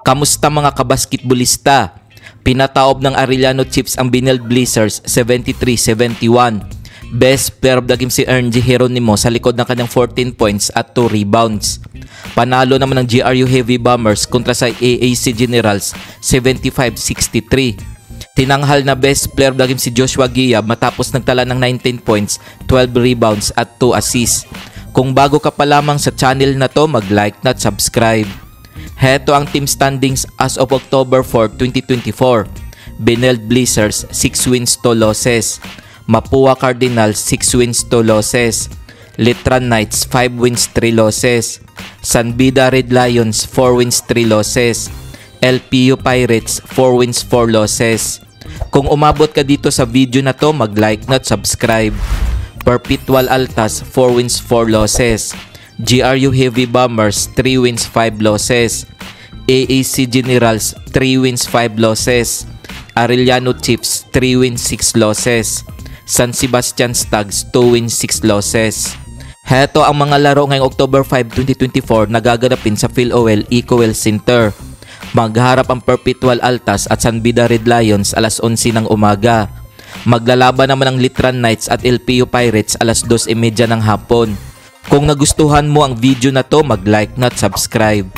Kamusta mga kabasketbolista? Pinataob ng Arellano Chiefs ang Benilde Blizzards 73-71. Best player of the game si Erngie Geronimo sa likod ng kanyang 14 points at 2 rebounds. Panalo naman ng GRU Heavy Bombers kontra sa AAC Generals 75-63. Tinanghal na best player of the game si Joshua Giab matapos nagtala ng 19 points, 12 rebounds at 2 assists. Kung bago ka pa lamang sa channel na to, mag-like na at subscribe. Heto ang team standings as of October 4, 2024. Benilde Blizzards 6 wins 2 losses. Mapua Cardinals 6 wins 2 losses. Letran Knights 5 wins 3 losses. San Beda Red Lions 4 wins 3 losses. LPU Pirates 4 wins 4 losses. Kung umabot ka dito sa video na to, mag-like na at subscribe. Perpetual Altas 4 wins 4 losses. GRU Heavy Bombers 3 wins 5 losses. AAC Generals 3 wins 5 losses. Arellano Chiefs 3 wins 6 losses. San Sebastian Stags 2 wins 6 losses. Heto ang mga laro ngayong October 5, 2024 na gaganapin sa PhilOL Ecoel Center. Magharap ang Perpetual Altas at San Beda Red Lions alas 11 ng umaga. Maglalaban naman ang Letran Knights at LPU Pirates alas 2:30 ng hapon. Kung nagustuhan mo ang video na to, mag-like na at subscribe.